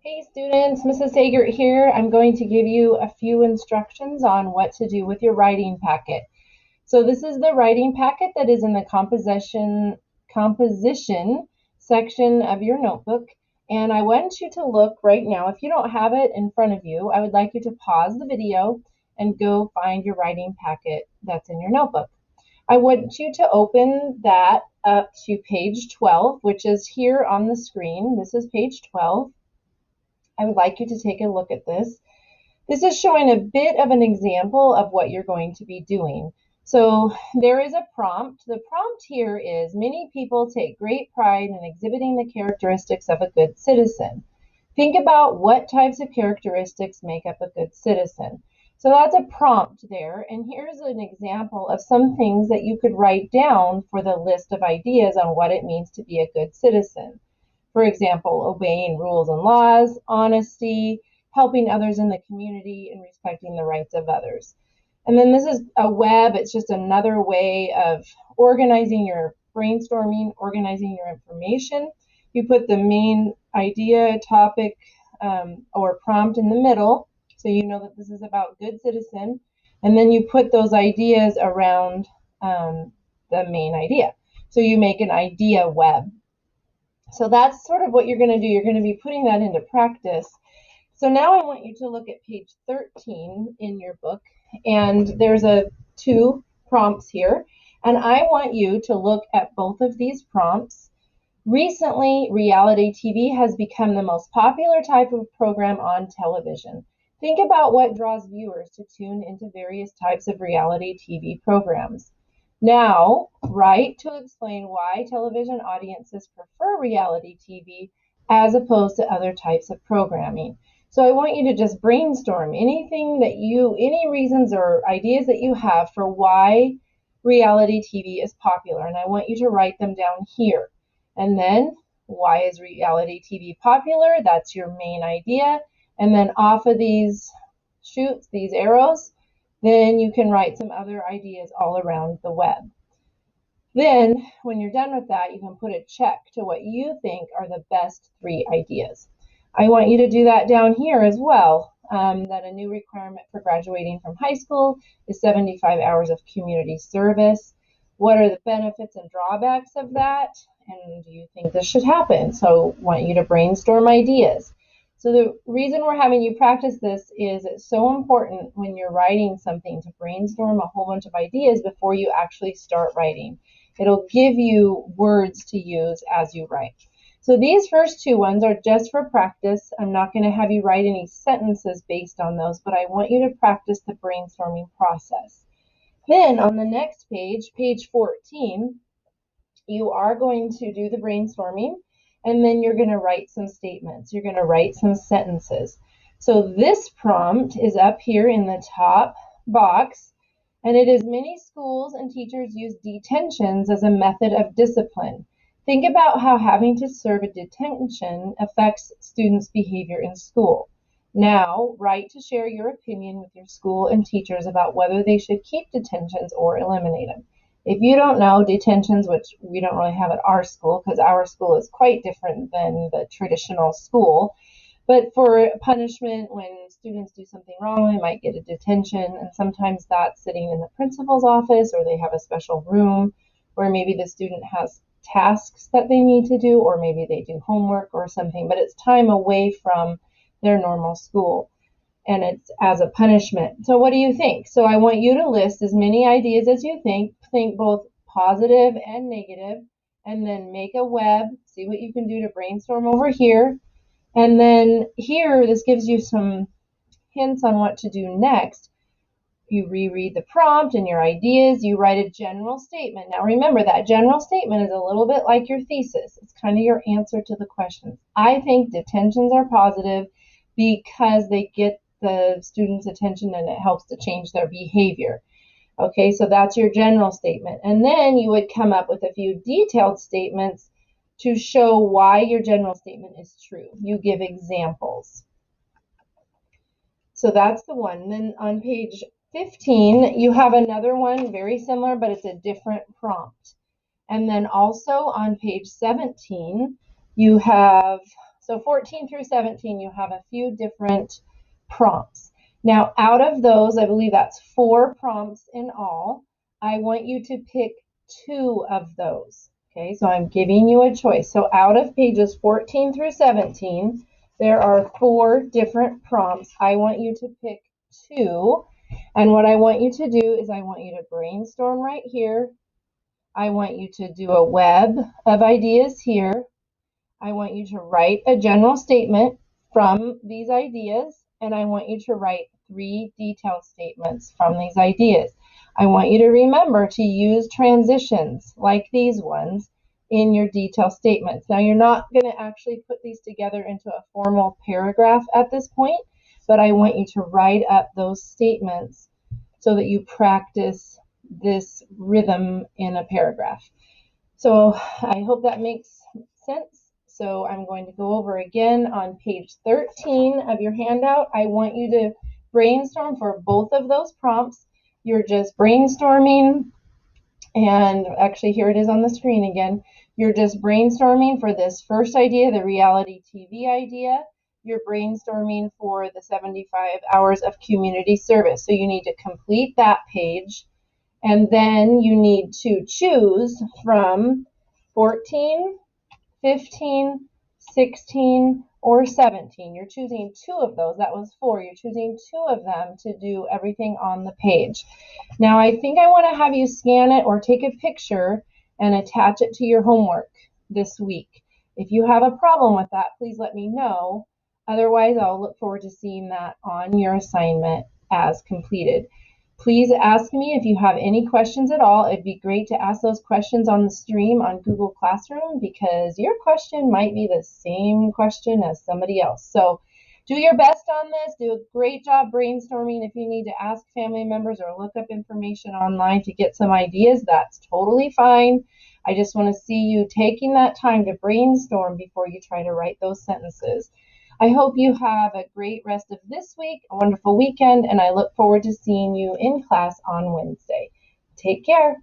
Hey students, Mrs. Sagert here. I'm going to give you a few instructions on what to do with your writing packet. So this is the writing packet that is in the composition section of your notebook. And I want you to look right now. If you don't have it in front of you, I would like you to pause the video and go find your writing packet that's in your notebook. I want you to open that up to page 12, which is here on the screen. This is page 12. I would like you to take a look at this. This is showing a bit of an example of what you're going to be doing. So there is a prompt. The prompt here is, many people take great pride in exhibiting the characteristics of a good citizen. Think about what types of characteristics make up a good citizen. So that's a prompt there. And here's an example of some things that you could write down for the list of ideas on what it means to be a good citizen. For example, obeying rules and laws, honesty, helping others in the community, and respecting the rights of others. And then this is a web. It's just another way of organizing your brainstorming, organizing your information. You put the main idea, topic, or prompt in the middle, so you know that this is about good citizen. And then you put those ideas around the main idea. So you make an idea web. So that's sort of what you're going to do. You're going to be putting that into practice. So now I want you to look at page 13 in your book, and there's two prompts here, and I want you to look at both of these prompts. Recently, reality TV has become the most popular type of program on television. Think about what draws viewers to tune into various types of reality TV programs. Now, write to explain why television audiences prefer reality TV as opposed to other types of programming. So I want you to just brainstorm any reasons or ideas that you have for why reality TV is popular. And I want you to write them down here. And then, why is reality TV popular? That's your main idea. And then off of these shoots, these arrows, then you can write some other ideas all around the web. Then, when you're done with that, you can put a check to what you think are the best 3 ideas. I want you to do that down here as well, that a new requirement for graduating from high school is 75 hours of community service. What are the benefits and drawbacks of that? And do you think this should happen? So I want you to brainstorm ideas. So the reason we're having you practice this is it's so important when you're writing something to brainstorm a whole bunch of ideas before you actually start writing. It'll give you words to use as you write. So these first 2 ones are just for practice. I'm not going to have you write any sentences based on those, but I want you to practice the brainstorming process. Then on the next page, page 14, you are going to do the brainstorming, and then you're going to write some statements. You're going to write some sentences. So this prompt is up here in the top box, and it is, many schools and teachers use detentions as a method of discipline. Think about how having to serve a detention affects students' behavior in school. Now, write to share your opinion with your school and teachers about whether they should keep detentions or eliminate them. If you don't know, detentions, which we don't really have at our school because our school is quite different than the traditional school, but for punishment, when students do something wrong, they might get a detention, and sometimes that's sitting in the principal's office, or they have a special room where maybe the student has tasks that they need to do, or maybe they do homework or something, but it's time away from their normal school, and it's as a punishment. So what do you think? So I want you to list as many ideas as you think both positive and negative, and then make a web, see what you can do to brainstorm over here. And then here, this gives you some hints on what to do next. You reread the prompt and your ideas. You write a general statement. Now remember, that general statement is a little bit like your thesis. It's kind of your answer to the questions. I think detentions are positive because they get the students' attention and it helps to change their behavior. Okay, so that's your general statement. And then you would come up with a few detailed statements to show why your general statement is true. You give examples. So that's the one. Then on page 15, you have another one very similar, but it's a different prompt. And then also on page 17, you have So 14 through 17, you have a few different prompts. Now, out of those, I believe that's 4 prompts in all. I want you to pick 2 of those. Okay, so I'm giving you a choice. So out of pages 14 through 17, there are 4 different prompts. I want you to pick 2. And what I want you to do is I want you to brainstorm right here. I want you to do a web of ideas here. I want you to write a general statement from these ideas, and I want you to write 3 detailed statements from these ideas. I want you to remember to use transitions like these ones in your detailed statements. Now, you're not going to actually put these together into a formal paragraph at this point, but I want you to write up those statements so that you practice this rhythm in a paragraph. So I hope that makes sense. So I'm going to go over again on page 13 of your handout. I want you to brainstorm for both of those prompts. You're just brainstorming, and actually here it is on the screen again. You're just brainstorming for this first idea, the reality TV idea. You're brainstorming for the 75 hours of community service. So you need to complete that page. And then you need to choose from 14, 15, 16, or 17. You're choosing 2 of those. That was 4. You're choosing 2 of them to do everything on the page. Now, I think I want to have you scan it or take a picture and attach it to your homework this week. If you have a problem with that, please let me know. Otherwise, I'll look forward to seeing that on your assignment as completed. Please ask me if you have any questions at all. It'd be great to ask those questions on the stream on Google Classroom because your question might be the same question as somebody else. So do your best on this. Do a great job brainstorming. If you need to ask family members or look up information online to get some ideas, that's totally fine. I just want to see you taking that time to brainstorm before you try to write those sentences. I hope you have a great rest of this week, a wonderful weekend, and I look forward to seeing you in class on Wednesday. Take care.